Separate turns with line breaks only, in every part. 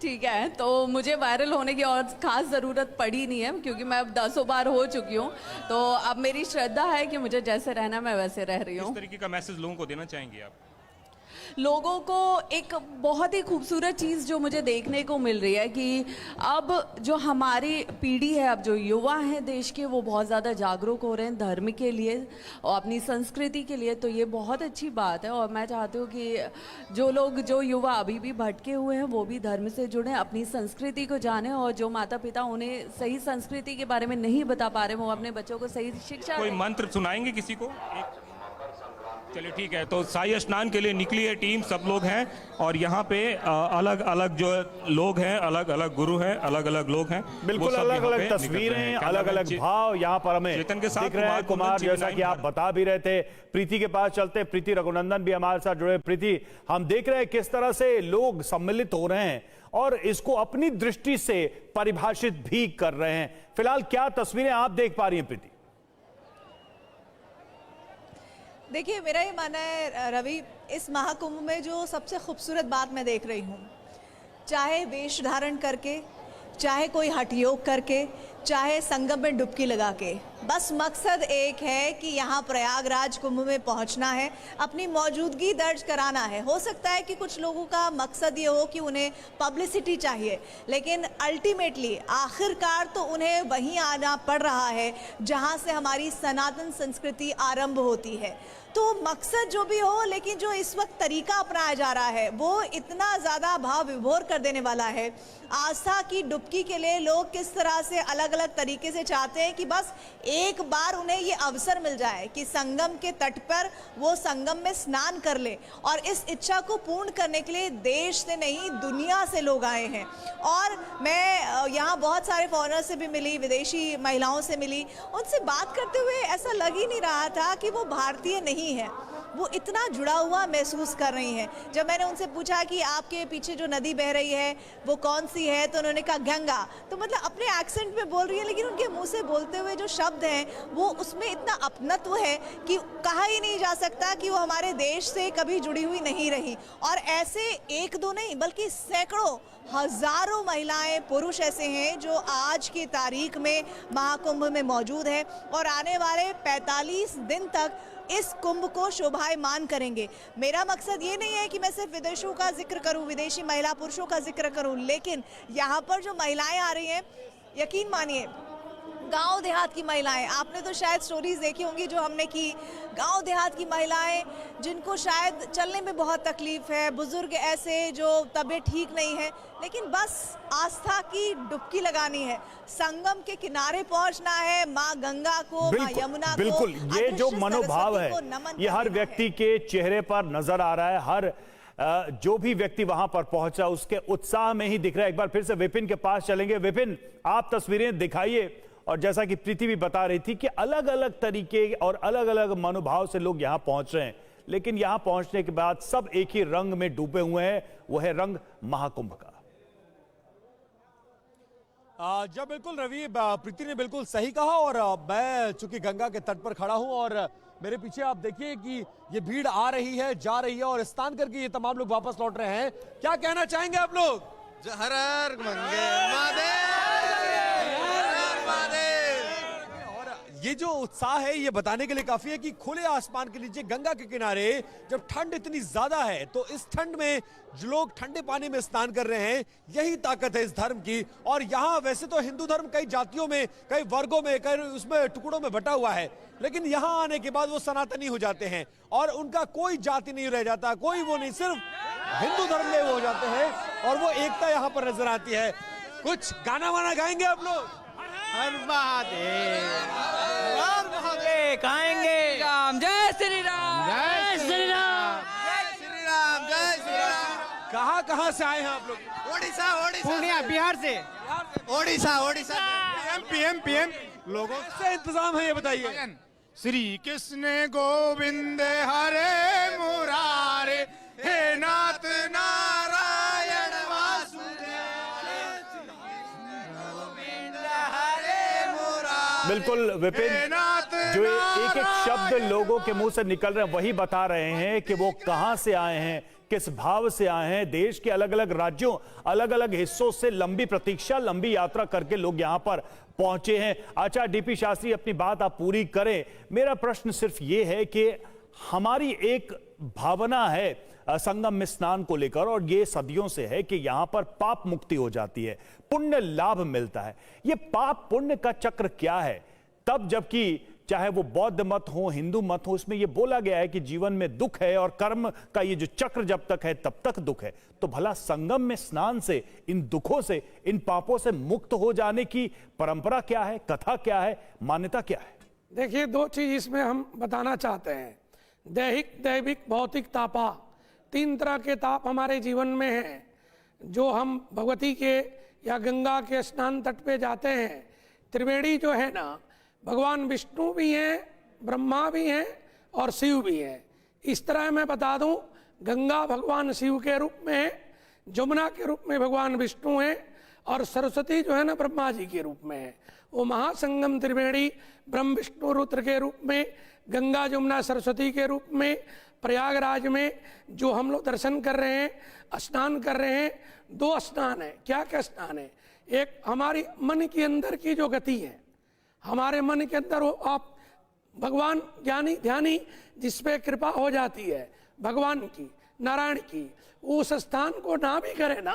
ठीक है, तो मुझे वायरल होने की और खास ज़रूरत पड़ी नहीं है क्योंकि मैं अब 10 बार हो चुकी हूँ। तो अब मेरी श्रद्धा है कि मुझे जैसे रहना मैं वैसे रह रही हूँ।
किस तरीके का मैसेज लोगों को देना चाहेंगे आप?
लोगों को एक बहुत ही खूबसूरत चीज़ जो मुझे देखने को मिल रही है कि अब जो हमारी पीढ़ी है, अब जो युवा हैं देश के, वो बहुत ज़्यादा जागरूक हो रहे हैं धर्म के लिए और अपनी संस्कृति के लिए। तो ये बहुत अच्छी बात है और मैं चाहती हूँ कि जो युवा अभी भी भटके हुए हैं वो भी धर्म से जुड़ें, अपनी संस्कृति को जानें और जो माता पिता उन्हें सही संस्कृति के बारे में नहीं बता पा रहे वो अपने बच्चों को सही शिक्षा
कोई
दें।
मंत्र सुनाएंगे किसी को? चलिए ठीक है, तो शाही स्नान के लिए निकली है टीम, सब लोग हैं और यहाँ पे अलग अलग जो लोग हैं, अलग अलग गुरु हैं, अलग अलग लोग हैं,
बिल्कुल अलग अलग तस्वीरें, अलग अलग भाव यहाँ पर हमें
चेतन के साथ
दिख रहे हैं। कुमार, जैसा कि आप बता भी रहे थे, प्रीति के पास चलते, प्रीति रघुनंदन भी हमारे साथ जुड़े। प्रीति, हम देख रहे हैं किस तरह से लोग सम्मिलित हो रहे हैं और इसको अपनी दृष्टि से परिभाषित भी कर रहे हैं। फिलहाल क्या तस्वीरें आप देख पा रही हैं प्रीति?
देखिए, मेरा ये मानना है रवि, इस महाकुंभ में जो सबसे खूबसूरत बात मैं देख रही हूँ, चाहे वेश धारण करके, चाहे कोई हठ योग करके, चाहे संगम में डुबकी लगा के, बस मकसद एक है कि यहाँ प्रयागराज कुंभ में पहुँचना है, अपनी मौजूदगी दर्ज कराना है। हो सकता है कि कुछ लोगों का मकसद ये हो कि उन्हें पब्लिसिटी चाहिए, लेकिन अल्टीमेटली आखिरकार तो उन्हें वहीं आना पड़ रहा है जहाँ से हमारी सनातन संस्कृति आरंभ होती है। तो मकसद जो भी हो, लेकिन जो इस वक्त तरीका अपनाया जा रहा है वो इतना ज़्यादा भाव विभोर कर देने वाला है। आस्था की डुबकी के लिए लोग किस तरह से अलग अलग तरीके से चाहते हैं कि बस एक बार उन्हें ये अवसर मिल जाए कि संगम के तट पर वो संगम में स्नान कर ले, और इस इच्छा को पूर्ण करने के लिए देश से नहीं दुनिया से लोग आए हैं। और मैं यहाँ बहुत सारे फॉरेनर से भी मिली, विदेशी महिलाओं से मिली, उनसे बात करते हुए ऐसा लग ही नहीं रहा था कि वो भारतीय नहीं है, वो इतना जुड़ा हुआ महसूस कर रही हैं। जब मैंने उनसे पूछा कि आपके पीछे जो नदी बह रही है वो कौन सी है, तो उन्होंने कहा गंगा। तो मतलब अपने एक्सेंट में बोल रही है, लेकिन उनके मुंह से बोलते हुए जो शब्द हैं वो उसमें इतना अपनत्व है कि कहा ही नहीं जा सकता कि वो हमारे देश से कभी जुड़ी हुई नहीं रही। और ऐसे एक दो नहीं बल्कि सैकड़ों हजारों महिलाएं, पुरुष ऐसे हैं जो आज की तारीख में महाकुंभ में मौजूद हैं और आने वाले 45 दिन तक इस कुंभ को शोभायमान करेंगे। मेरा मकसद ये नहीं है कि मैं सिर्फ विदेशों का जिक्र करूं, विदेशी महिला पुरुषों का जिक्र करूं, लेकिन यहाँ पर जो महिलाएं आ रही हैं, यकीन मानिए गांव देहात की महिलाएं, आपने तो शायद स्टोरीज देखी होंगी जो हमने की, गांव देहात की महिलाएं जिनको शायद चलने में बहुत तकलीफ है, बुजुर्ग ऐसे जो तबीयत ठीक नहीं है, लेकिन बस आस्था की डुबकी लगानी है, संगम के किनारे पहुंचना है, माँ गंगा को, माँ यमुना को,
बिल्कुल ये जो मनोभाव है ये हर व्यक्ति के चेहरे पर नजर आ रहा है। हर जो भी व्यक्ति वहां पर पहुंचा उसके उत्साह में ही दिख रहा है। एक बार फिर से विपिन के पास चलेंगे। विपिन, आप तस्वीरें दिखाइए। और जैसा कि प्रीति भी बता रही थी कि अलग अलग तरीके और अलग अलग मनोभाव से लोग यहां पहुंच रहे हैं, लेकिन यहां पहुंचने के बाद सब एक ही रंग में डूबे हुए हैं, वह है रंग महाकुंभ का।
जब बिल्कुल रवि, प्रीति ने बिल्कुल सही कहा। और मैं चूंकि गंगा के तट पर खड़ा हूं और मेरे पीछे आप देखिए कि ये भीड़ आ रही है, जा रही है और स्नान करके ये तमाम लोग वापस लौट रहे हैं। क्या कहना चाहेंगे आप लोग?
हर हर महादेव।
ये जो उत्साह है ये बताने के लिए काफी है कि खुले आसमान के नीचे गंगा के किनारे जब ठंड इतनी ज्यादा है तो इस ठंड में जो लोग ठंडे पानी में स्नान कर रहे हैं, यही ताकत है इस धर्म की। और यहाँ वैसे तो हिंदू धर्म कई जातियों में, कई वर्गों में, कई उसमें टुकड़ों में बटा हुआ है, लेकिन यहाँ आने के बाद वो सनातनी हो जाते हैं और उनका कोई जाति नहीं रह जाता, कोई वो नहीं, सिर्फ हिंदू धर्म में वो हो जाते हैं और वो एकता यहाँ पर नजर आती है। कुछ गाना वाना गाएंगे आप लोग?
हर महादेव, हर महादेव
गाएंगे। राम, जय श्री राम, जय श्री राम,
जय श्री राम, जय श्री राम।
कहाँ से आए हैं आप लोग?
ओडिशा, ओडिशा,
पूर्णिया, बिहार से।
ओडिशा, ओडिशा।
पीएम लोगों से इंतजाम है ये बताइए।
श्री कृष्ण गोविंद हरे मुरारे, हे नाथ नारायण
बिल्कुल विपिन, जो एक एक शब्द लोगों के मुंह से निकल रहे हैं वही बता रहे हैं कि वो कहां से आए हैं, किस भाव से आए हैं। देश के अलग अलग राज्यों, अलग अलग हिस्सों से लंबी प्रतीक्षा, लंबी यात्रा करके लोग यहां पर पहुंचे हैं। अच्छा डीपी शास्त्री, अपनी बात आप पूरी करें। मेरा प्रश्न सिर्फ ये है कि हमारी एक भावना है संगम में स्नान को लेकर, और ये सदियों से है कि यहां पर पाप मुक्ति हो जाती है, पुण्य लाभ मिलता है। ये पाप पुण्य का चक्र क्या है? तब जबकि चाहे वो बौद्ध मत हो, हिंदू मत हो, इसमें यह बोला गया है कि जीवन में दुख है और कर्म का ये जो चक्र जब तक है तब तक दुख है। तो भला संगम में स्नान से इन दुखों से, इन पापों से मुक्त हो जाने की परंपरा क्या है, कथा क्या है, मान्यता क्या है?
देखिए, दो चीज इसमें हम बताना चाहते हैं। दैहिक, दैविक, भौतिक तापा, तीन तरह के ताप हमारे जीवन में हैं। जो हम भगवती के या गंगा के स्नान तट पे जाते हैं, त्रिवेणी जो है ना, भगवान विष्णु भी हैं, ब्रह्मा भी हैं और शिव भी हैं। इस तरह मैं बता दूं, गंगा भगवान शिव के रूप में है, जमुना के रूप में भगवान विष्णु हैं, और सरस्वती जो है ना ब्रह्मा जी के रूप में है। वो महासंगम त्रिवेणी ब्रह्म विष्णु रुद्र के रूप में, गंगा जमुना सरस्वती के रूप में प्रयागराज में जो हम लोग दर्शन कर रहे हैं, स्नान कर रहे हैं। दो स्नान है। क्या क्या स्नान है? एक हमारी मन के अंदर की जो गति है, हमारे मन के अंदर वो आप भगवान ज्ञानी ध्यानी जिस पे कृपा हो जाती है भगवान की, नारायण की, उस स्थान को ना भी करे ना,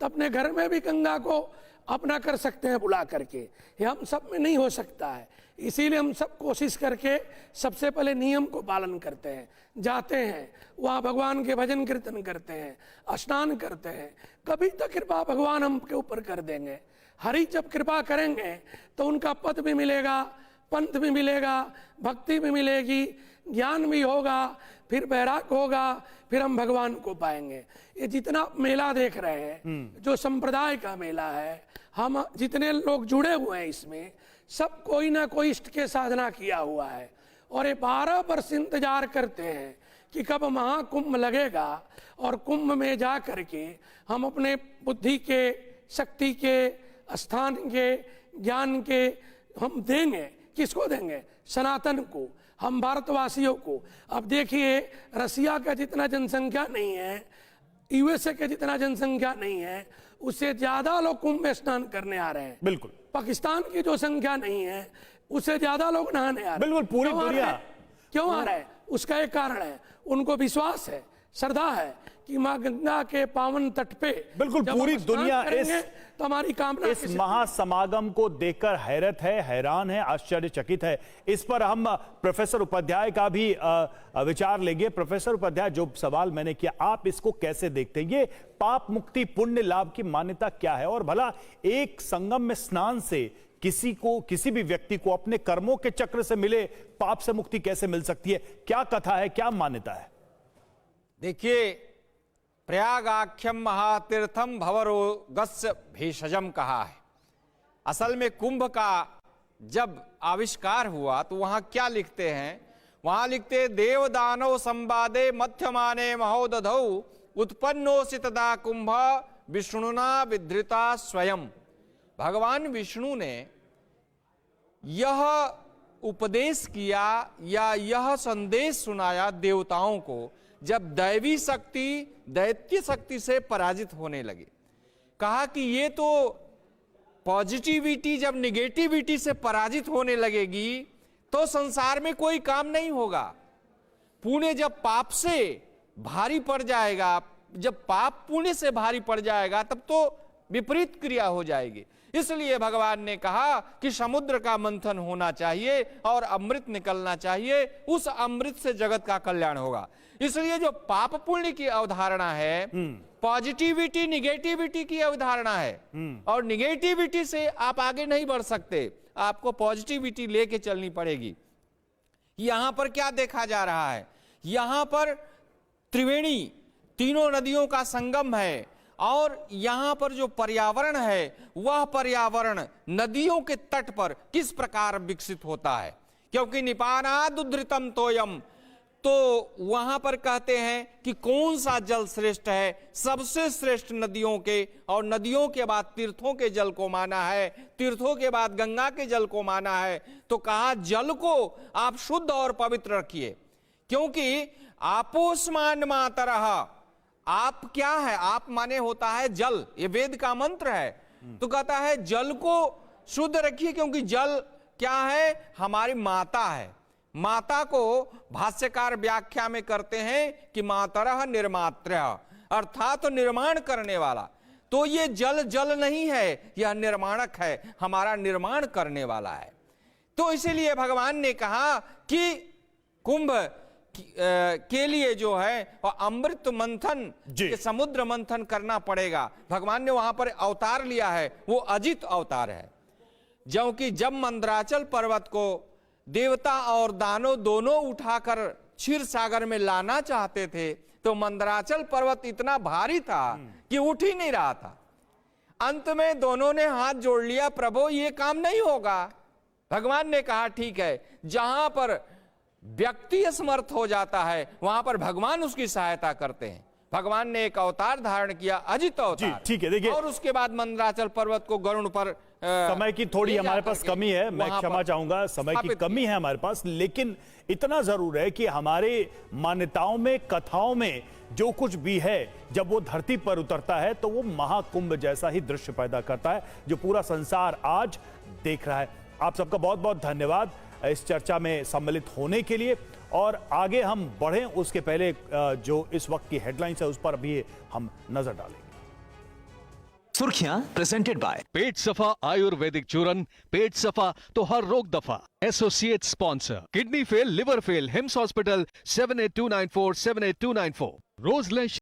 तो अपने घर में भी गंगा को अपना कर सकते हैं बुला करके। ये हम सब में नहीं हो सकता है, इसीलिए हम सब कोशिश करके सबसे पहले नियम को पालन करते हैं, जाते हैं वहाँ भगवान के भजन कीर्तन करते हैं, स्नान करते हैं। कभी तो कृपा भगवान हम के ऊपर कर देंगे। हरि जब कृपा करेंगे तो उनका पद भी मिलेगा, पंथ भी मिलेगा, भक्ति भी मिलेगी, ज्ञान भी होगा, फिर वैराग्य होगा, फिर हम भगवान को पाएंगे। ये जितना मेला देख रहे हैं, जो संप्रदाय का मेला है, हम जितने लोग जुड़े हुए हैं इसमें, सब कोई ना कोई इष्ट के साधना किया हुआ है, और ये 12 वर्ष इंतजार करते हैं कि कब महाकुंभ लगेगा, और कुंभ में जा करके हम अपने बुद्धि के, शक्ति के, स्थान के, ज्ञान के हम देंगे। किसको देंगे? सनातन को, हम भारतवासियों को। अब देखिए, रसिया का जितना जनसंख्या नहीं है, यूएसए के जितना जनसंख्या नहीं है, उससे ज्यादा लोग कुंभ में स्नान करने आ रहे हैं।
बिल्कुल।
पाकिस्तान की जो संख्या नहीं है, उससे ज्यादा लोग नहाने आ रहे हैं।
बिल्कुल, पूरी दुनिया।
क्यों आ रहा है? उसका एक कारण है, उनको विश्वास है, श्रद्धा है कि माँ गंगा के पावन तट पे
बिल्कुल पूरी दुनिया
तो हमारी कामना
इस महासमागम को देखकर हैरत है, हैरान है, आश्चर्यचकित है। इस पर हम प्रोफेसर उपाध्याय का भी विचार लेंगे। प्रोफेसर उपाध्याय, जो सवाल मैंने किया, आप इसको कैसे देखते हैं? ये पाप मुक्ति पुण्य लाभ की मान्यता क्या है? और भला एक संगम में स्नान से किसी को, किसी भी व्यक्ति को अपने कर्मों के चक्र से मिले पाप से मुक्ति कैसे मिल सकती है? क्या कथा है, क्या मान्यता है?
देखिए, प्रयागाख्यम महातीर्थम भवरोगस्य भेषजम कहा है। असल में कुंभ का जब आविष्कार हुआ तो वहां क्या लिखते हैं? वहां लिखते, देव दानव संवादे मध्यमाने महोदधौ उत्पन्नोसि तदा कुंभ विष्णुना विधृता स्वयं। भगवान विष्णु ने यह उपदेश किया या यह संदेश सुनाया देवताओं को, जब दैवी शक्ति दैत्य शक्ति से पराजित होने लगे। कहा कि ये तो पॉजिटिविटी जब निगेटिविटी से पराजित होने लगेगी तो संसार में कोई काम नहीं होगा। पुण्य जब पाप से भारी पड़ जाएगा, जब पाप पुण्य से भारी पड़ जाएगा, तब तो विपरीत क्रिया हो जाएगी। इसलिए भगवान ने कहा कि समुद्र का मंथन होना चाहिए और अमृत निकलना चाहिए, उस अमृत से जगत का कल्याण होगा। इसलिए जो पाप पुण्य की अवधारणा है, पॉजिटिविटी निगेटिविटी की अवधारणा है, और निगेटिविटी से आप आगे नहीं बढ़ सकते, आपको पॉजिटिविटी लेके चलनी पड़ेगी। यहां पर क्या देखा जा रहा है? यहां पर त्रिवेणी, तीनों नदियों का संगम है, और यहां पर जो पर्यावरण है वह पर्यावरण नदियों के तट पर किस प्रकार विकसित होता है, क्योंकि निपानाद उद्धृतम तोयम, तो वहां पर कहते हैं कि कौन सा जल श्रेष्ठ है? सबसे श्रेष्ठ नदियों के, और नदियों के बाद तीर्थों के जल को माना है, तीर्थों के बाद गंगा के जल को माना है। तो कहा जल को आप शुद्ध और पवित्र रखिए, क्योंकि आपोस्मान मातरः, आप क्या है? आप माने होता है जल, ये वेद का मंत्र है। तो कहता है जल को शुद्ध रखिए, क्योंकि जल क्या है? हमारी माता है। माता को भाष्यकार व्याख्या में करते हैं कि मातरः निर्मात्रः, अर्थात निर्माण करने वाला। तो ये जल जल नहीं है, यह निर्माणक है, हमारा निर्माण करने वाला है। तो इसीलिए भगवान ने कहा कि कुंभ के लिए जो है और अमृत मंथन के समुद्र मंथन करना पड़ेगा। भगवान ने वहां पर अवतार लिया है, वो अजित अवतार है। क्योंकि जब मंदराचल पर्वत को देवता और दानव दोनों उठाकर क्षीर सागर में लाना चाहते थे, तो मंदराचल पर्वत इतना भारी था कि उठ ही नहीं रहा था। अंत में दोनों ने हाथ जोड़ लिया, प्रभु ये काम नहीं होगा। भगवान ने कहा ठीक है, जहां पर व्यक्ति असमर्थ हो जाता है वहां पर भगवान उसकी सहायता करते हैं। भगवान ने एक अवतार धारण किया, अजित अवतार।
ठीक है, देखिए,
और उसके बाद मंदराचल पर्वत को गरुड़ पर
समय की थोड़ी हमारे पास कमी है, मैं क्षमा चाहूंगा, समय की कमी है हमारे पास। लेकिन इतना जरूर है कि हमारे मान्यताओं में, कथाओं में जो कुछ भी है, जब वो धरती पर उतरता है तो वो महाकुंभ जैसा ही दृश्य पैदा करता है, जो पूरा संसार आज देख रहा है। आप सबका बहुत बहुत धन्यवाद इस चर्चा में सम्मिलित होने के लिए। और आगे हम बढ़ें उसके पहले जो इस वक्त की हेडलाइंस है उस पर अभी हम नजर डालेंगे।
सुर्खियां प्रेजेंटेड बाय पेट सफा आयुर्वेदिक चूरन, पेट सफा तो हर रोग दफा। Associate sponsor kidney fail, liver fail, hymns hospital 7829478294 रोजलैश।